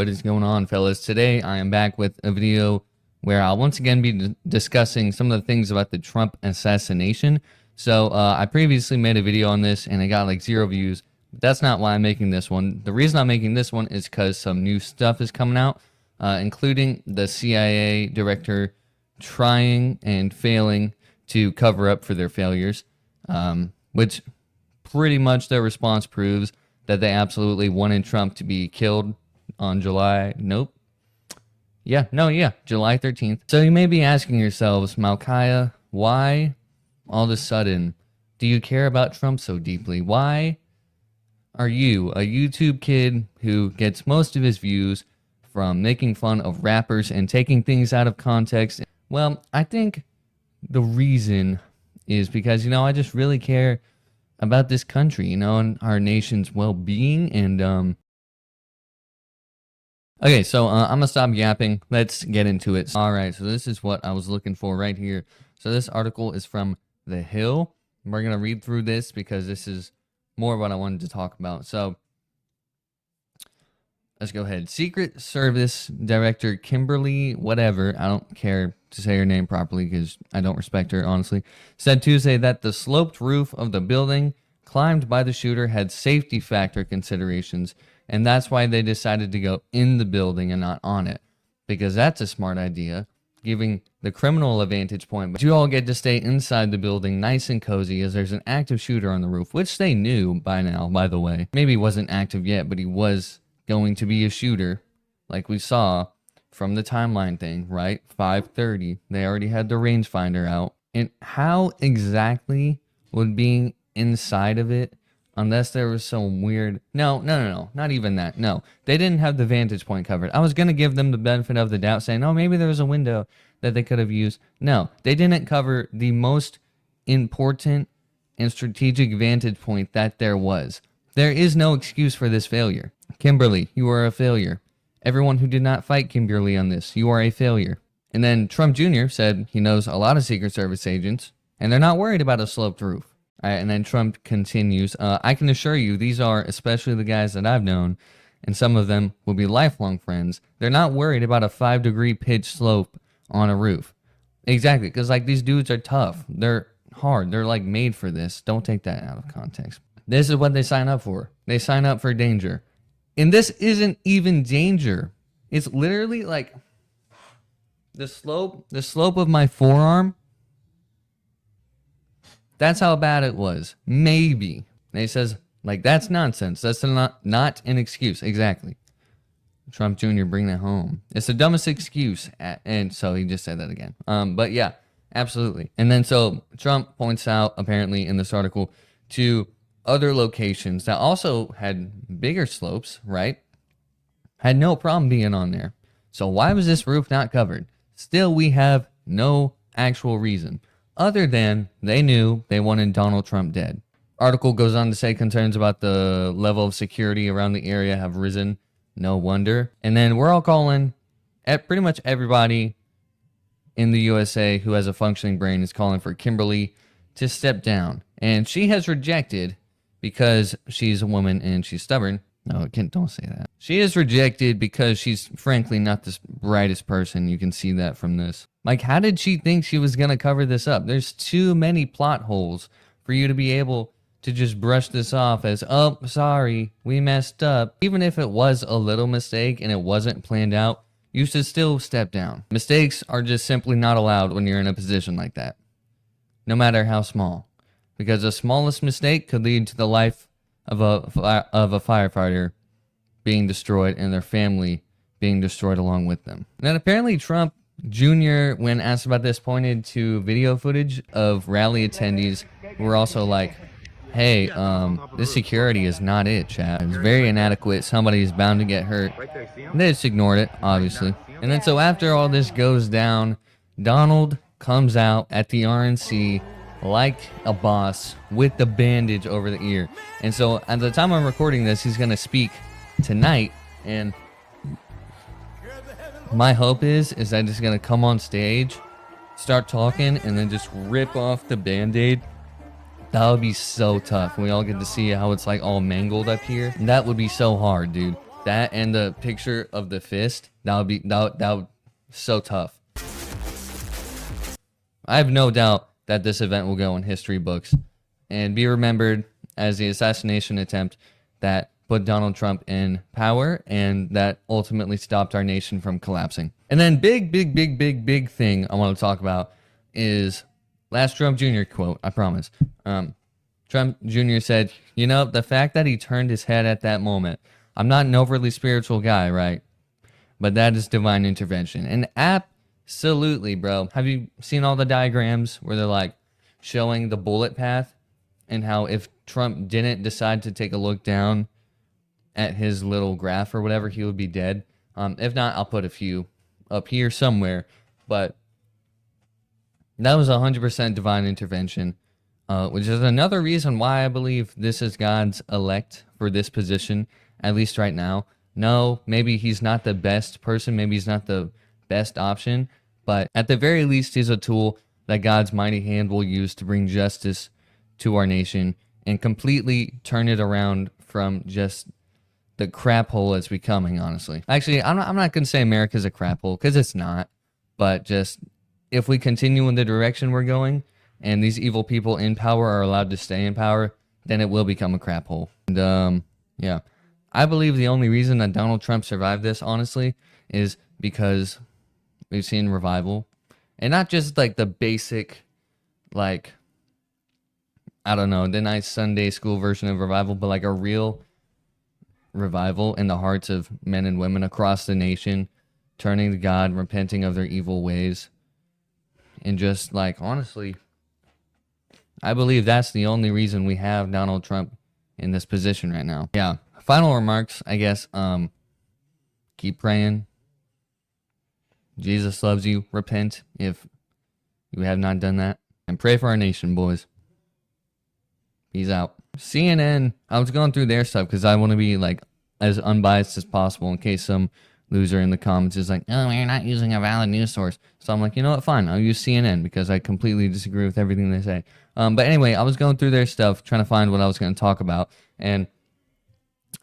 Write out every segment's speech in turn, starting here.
What is going on, fellas? Today I am back with a video where I'll once again be discussing some of the things about the Trump assassination. So I previously made a video on this and it got like 0 views. But that's not why I'm making this one. The reason I'm making this one is because some new stuff is coming out, including the CIA director trying and failing to cover up for their failures, which pretty much their response proves that they absolutely wanted Trump to be killed on July 13th. So you may be asking yourselves, Malkiah, why all of a sudden do you care about Trump so deeply? Why are you, a YouTube kid who gets most of his views from making fun of rappers and taking things out of context? Well, I think the reason is because, I just really care about this country, and our nation's well-being. And okay, so I'm gonna stop yapping. Let's get into it. All right, so this is what I was looking for right here. So this article is from The Hill. We're gonna read through this because this is more what I wanted to talk about. So let's go ahead. Secret Service Director Kimberly, whatever, I don't care to say her name properly because I don't respect her, honestly, said Tuesday that the sloped roof of the building climbed by the shooter had safety factor considerations, and that's why they decided to go in the building and not on it, because that's a smart idea, giving the criminal a vantage point. But you all get to stay inside the building nice and cozy as there's an active shooter on the roof, which they knew by now, by the way. Maybe he wasn't active yet, but he was going to be a shooter, like we saw from the timeline thing, right? 5:30. They already had the rangefinder out. And how exactly would being inside of it, unless there was some weird... No, not even that. No, they didn't have the vantage point covered. I was going to give them the benefit of the doubt, saying, oh, maybe there was a window that they could have used. No, they didn't cover the most important and strategic vantage point that there was. There is no excuse for this failure. Kimberly, you are a failure. Everyone who did not fight Kimberly on this, you are a failure. And then Trump Jr. said he knows a lot of Secret Service agents, and they're not worried about a sloped roof. All right, and then Trump continues, I can assure you these are, especially the guys that I've known, and some of them will be lifelong friends, they're not worried about a 5-degree pitch slope on a roof. Exactly, because like these dudes are tough. They're hard. They're like made for this. Don't take that out of context. This is what they sign up for. They sign up for danger. And this isn't even danger. It's literally like the slope of my forearm. That's how bad it was. Maybe. And he says, like, that's nonsense. That's not an excuse. Exactly. Trump Jr., bring that home. It's the dumbest excuse. And so he just said that again. But yeah, absolutely. And then so Trump points out, apparently in this article, to other locations that also had bigger slopes, right? Had no problem being on there. So why was this roof not covered? Still, we have no actual reason, other than they knew they wanted Donald Trump dead. Article goes on to say concerns about the level of security around the area have risen. No wonder. And then we're all calling, at pretty much everybody in the USA who has a functioning brain is calling for Kimberly to step down. And she has rejected, because she's a woman and she's stubborn. No, don't say that. She is rejected because she's frankly not the brightest person. You can see that from this. Like, how did she think she was going to cover this up? There's too many plot holes for you to be able to just brush this off as, oh, sorry, we messed up. Even if it was a little mistake and it wasn't planned out, you should still step down. Mistakes are just simply not allowed when you're in a position like that, no matter how small. Because the smallest mistake could lead to the life of a firefighter being destroyed and their family being destroyed along with them. And then apparently Trump Jr., when asked about this, pointed to video footage of rally attendees who were also like, hey, this security is not it, chat. It's very inadequate. Somebody is bound to get hurt. And they just ignored it, obviously. And then so after all this goes down, Donald comes out at the RNC like a boss with the bandage over the ear. And so at the time I'm recording this, he's going to speak tonight. And my hope is that he's going to come on stage, start talking, and then just rip off the band-aid. That would be so tough. We all get to see how it's like all mangled up here. That would be so hard, dude. That and the picture of the fist, that would so tough. I have no doubt that this event will go in history books and be remembered as the assassination attempt that put Donald Trump in power and that ultimately stopped our nation from collapsing. And then big thing I want to talk about is last Trump Jr. quote, I promise. Trump Jr. said, you know, the fact that he turned his head at that moment, I'm not an overly spiritual guy, right? But that is divine intervention. And absolutely, bro. Have you seen all the diagrams where they're like showing the bullet path and how if Trump didn't decide to take a look down at his little graph or whatever, he would be dead? If not, I'll put a few up here somewhere. But that was 100% divine intervention, which is another reason why I believe this is God's elect for this position, at least right now. No, maybe he's not the best person. Maybe he's not the best option. But at the very least, he's a tool that God's mighty hand will use to bring justice to our nation and completely turn it around from just the crap hole it's becoming, honestly. Actually, I'm not going to say America's a crap hole, because it's not. But just if we continue in the direction we're going and these evil people in power are allowed to stay in power, then it will become a crap hole. And yeah. I believe the only reason that Donald Trump survived this, honestly, is because we've seen revival. And not just like the basic, like, I don't know, the nice Sunday school version of revival, but like a real revival in the hearts of men and women across the nation, turning to God, repenting of their evil ways. And just like, honestly, I believe that's the only reason we have Donald Trump in this position right now. Yeah. Final remarks, I guess. Keep praying. Jesus loves you. Repent if you have not done that. And pray for our nation, boys. Peace out. CNN, I was going through their stuff because I want to be like as unbiased as possible in case some loser in the comments is like, oh, you're not using a valid news source. So I'm like, you know what, fine. I'll use CNN because I completely disagree with everything they say. But anyway, I was going through their stuff trying to find what I was going to talk about. And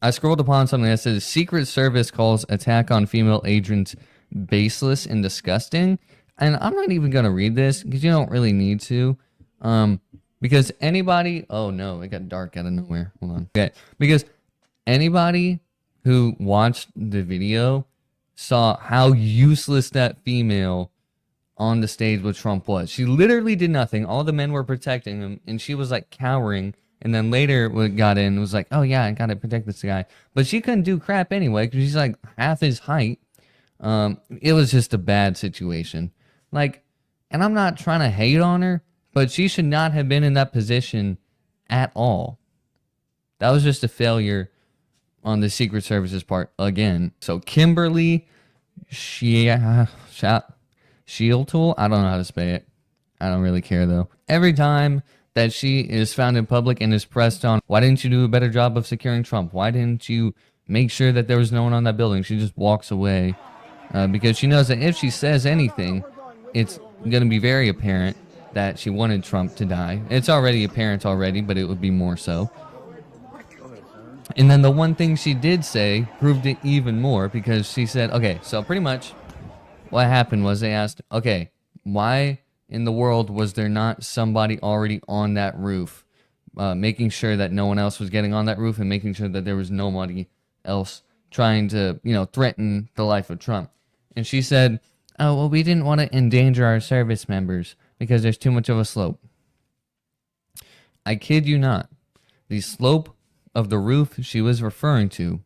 I scrolled upon something that says Secret Service calls attack on female agents baseless and disgusting. And I'm not even going to read this because you don't really need to. Because anybody... Oh, no. It got dark out of nowhere. Hold on. Okay. Because anybody who watched the video saw how useless that female on the stage with Trump was. She literally did nothing. All the men were protecting him. And she was like cowering. And then later got in and was like, oh yeah, I gotta protect this guy. But she couldn't do crap anyway because she's like half his height. It was just a bad situation. Like, and I'm not trying to hate on her, but she should not have been in that position at all. That was just a failure on the Secret Service's part again. So Kimberly Shieltool, I don't know how to say it. I don't really care though. Every time that she is found in public and is pressed on, why didn't you do a better job of securing Trump? Why didn't you make sure that there was no one on that building? She just walks away because she knows that if she says anything, it's going to be very apparent that she wanted Trump to die. It's already apparent already, but it would be more so. And then the one thing she did say proved it even more because she said, okay, so pretty much what happened was they asked, okay, why in the world was there not somebody already on that roof, making sure that no one else was getting on that roof and making sure that there was nobody else trying to, threaten the life of Trump? And she said, oh, well, we didn't want to endanger our service members because there's too much of a slope. I kid you not. The slope of the roof she was referring to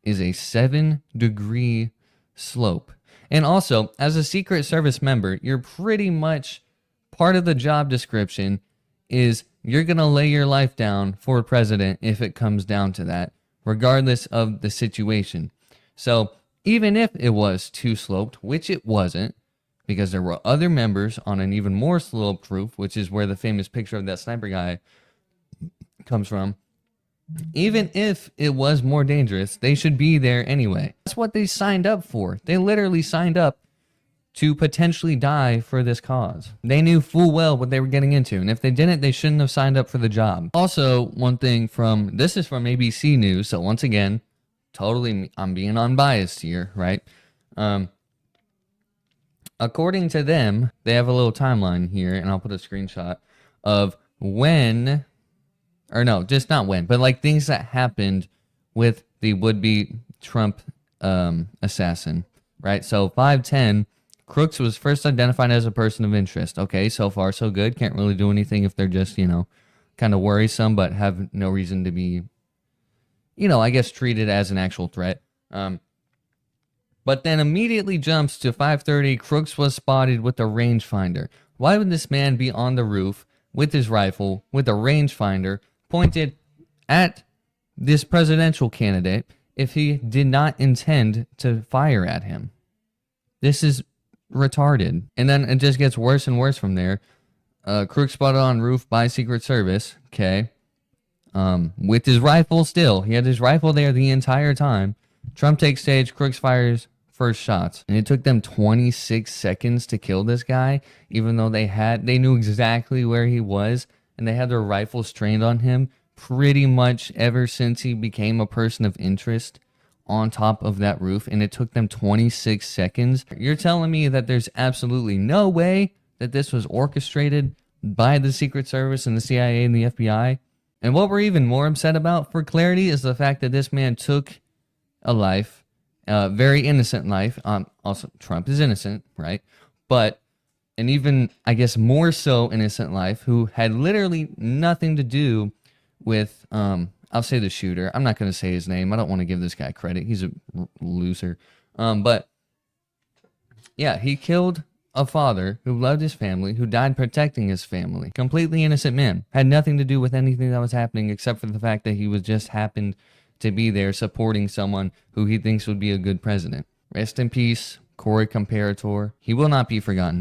is a 7-degree slope. And also, as a Secret Service member, you're pretty much part of the job description is you're going to lay your life down for president if it comes down to that, regardless of the situation. So even if it was too sloped, which it wasn't, because there were other members on an even more sloped roof, which is where the famous picture of that sniper guy comes from, even if it was more dangerous, they should be there anyway. That's what they signed up for. They literally signed up to potentially die for this cause. They knew full well what they were getting into, and if they didn't, they shouldn't have signed up for the job. Also, one thing this is from ABC News, so once again, totally, I'm being unbiased here, right? According to them, they have a little timeline here, and I'll put a screenshot of when, or no, just not when, but like things that happened with the would-be Trump assassin, right? So 510, Crooks was first identified as a person of interest. Okay, so far so good. Can't really do anything if they're just, kind of worrisome, but have no reason to be, I guess treated as an actual threat. But then immediately jumps to 5:30. Crooks was spotted with a rangefinder. Why would this man be on the roof with his rifle, with a rangefinder, pointed at this presidential candidate if he did not intend to fire at him? This is retarded. And then it just gets worse and worse from there. Crooks spotted on roof by Secret Service. Okay. With his rifle still. He had his rifle there the entire time. Trump takes stage. Crooks fires first shots. And it took them 26 seconds to kill this guy, even though they knew exactly where he was, and they had their rifles trained on him pretty much ever since he became a person of interest on top of that roof, and it took them 26 seconds. You're telling me that there's absolutely no way that this was orchestrated by the Secret Service and the CIA and the FBI? And what we're even more upset about, for clarity, is the fact that this man took a life, a very innocent life. Also, Trump is innocent, right? But an even, I guess, more so innocent life, who had literally nothing to do with, I'll say the shooter. I'm not going to say his name. I don't want to give this guy credit. He's a loser. But yeah, he killed a father who loved his family, who died protecting his family. Completely innocent man. Had nothing to do with anything that was happening except for the fact that he was just happened to be there supporting someone who he thinks would be a good president. Rest in peace, Corey Comparator. He will not be forgotten.